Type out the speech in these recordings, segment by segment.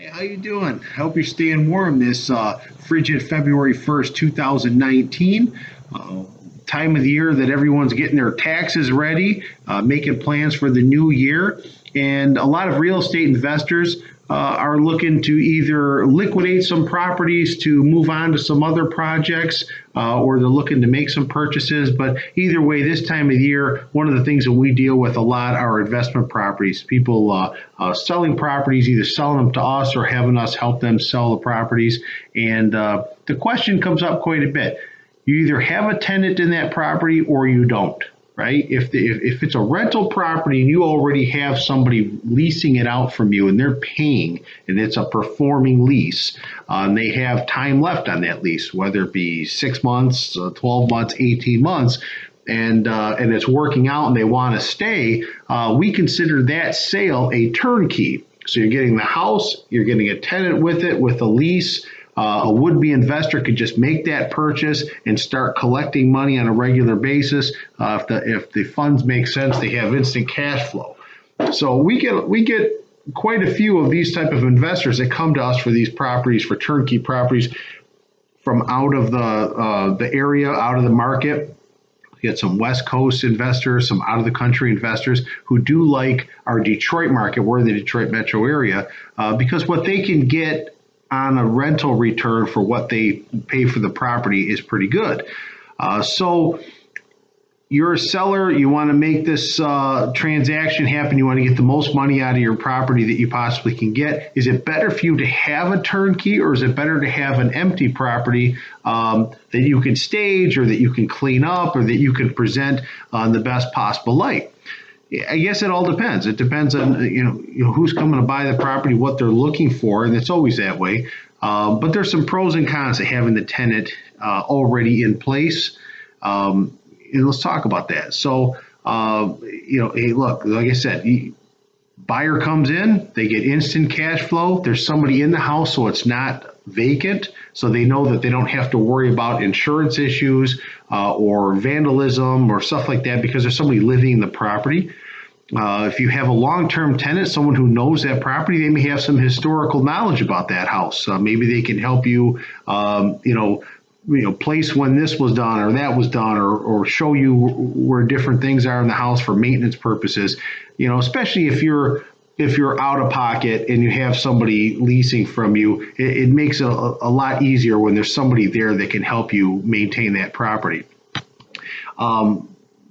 Hey, how you doing? I hope you're staying warm this frigid February 1st, 2019. Time of the year that everyone's getting their taxes ready, making plans for the new year. And a lot of real estate investors are looking to either liquidate some properties to move on to some other projects, or they're looking to make some purchases. But either way, this time of year, one of the things that we deal with a lot are investment properties. People selling properties, either selling them to us or having us help them sell the properties. And the question comes up quite a bit. You either have a tenant in that property or you don't, right? If it's a rental property and you already have somebody leasing it out from you and they're paying and it's a performing lease, and they have time left on that lease, whether it be 6 months, 12 months, 18 months, and it's working out and they want to stay, we consider that sale a turnkey. So you're getting the house, you're getting a tenant with it, with a lease. A would-be investor could just make that purchase and start collecting money on a regular basis. If the funds make sense, they have instant cash flow. So we get quite a few of these type of investors that come to us for these properties, for turnkey properties, from out of the area, out of the market. We get some West Coast investors, some out of the country investors who do like our Detroit market. We're in the Detroit metro area, because what they can get on a rental return for what they pay for the property is pretty good. So you're a seller, you want to make this transaction happen, you want to get the most money out of your property that you possibly can get. Is it better for you to have a turnkey, or is it better to have an empty property that you can stage, or that you can clean up, or that you can present in the best possible light? I guess it all depends. It depends on who's coming to buy the property, what they're looking for, and it's always that way. But there's some pros and cons to having the tenant already in place. And let's talk about that. So, hey, look, like I said, buyer comes in, they get instant cash flow. There's somebody in the house, so it's not vacant, so they know that they don't have to worry about insurance issues or vandalism or stuff like that, because there's somebody living in the property. If you have a long-term tenant, someone who knows that property, they may have some historical knowledge about that house. Maybe they can help you, place when this was done or that was done, or show you where different things are in the house for maintenance purposes. Especially if you're out of pocket and you have somebody leasing from you, it makes it a lot easier when there's somebody there that can help you maintain that property.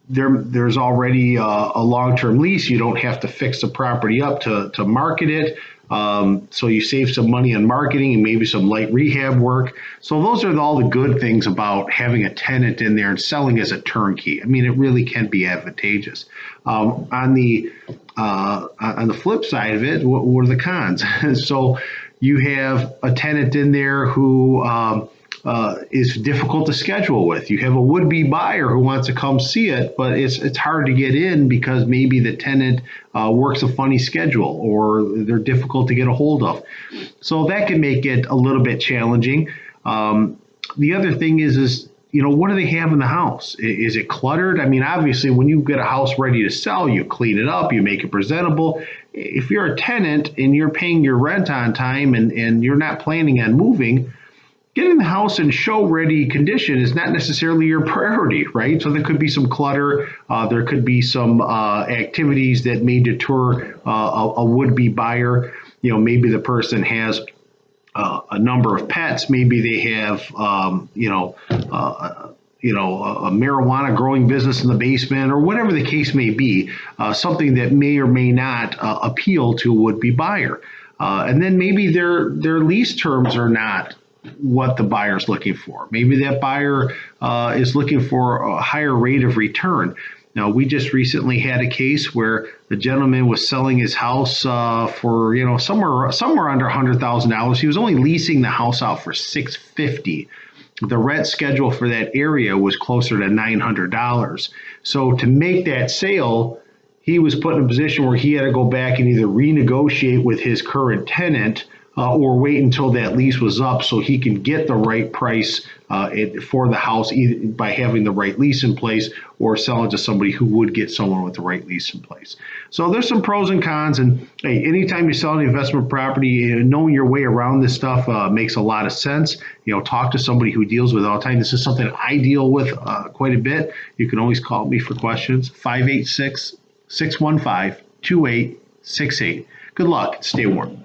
There's already a long-term lease. You don't have to fix the property up to market it. So you save some money on marketing and maybe some light rehab work. So those are all the good things about having a tenant in there and selling as a turnkey. I mean, it really can be advantageous. On the flip side of it, what are the cons? So you have a tenant in there who is difficult to schedule with. You have a would-be buyer who wants to come see it, but it's hard to get in because maybe the tenant works a funny schedule, or they're difficult to get a hold of. So that can make it a little bit challenging. The other thing is what do they have in the house? Is it cluttered? I mean, obviously, when you get a house ready to sell, you clean it up, you make it presentable. If you're a tenant and you're paying your rent on time and you're not planning on moving, getting the house in show-ready condition is not necessarily your priority, right? So there could be some clutter. There could be some activities that may deter a would-be buyer. Maybe the person has a number of pets. Maybe they have, a marijuana growing business in the basement, or whatever the case may be, something that may or may not appeal to a would-be buyer. And then maybe their lease terms are not what the buyer's looking for. Maybe that buyer is looking for a higher rate of return. Now, we just recently had a case where the gentleman was selling his house for somewhere under $100,000. He was only leasing the house out for $650. The rent schedule for that area was closer to $900. So to make that sale, he was put in a position where he had to go back and either renegotiate with his current tenant or wait until that lease was up so he can get the right price for the house, either by having the right lease in place or selling to somebody who would get someone with the right lease in place. So there's some pros and cons. And hey, anytime you sell an investment property, knowing your way around this stuff makes a lot of sense. Talk to somebody who deals with it all the time. This is something I deal with quite a bit. You can always call me for questions, 586-615-2868. Good luck. Stay warm.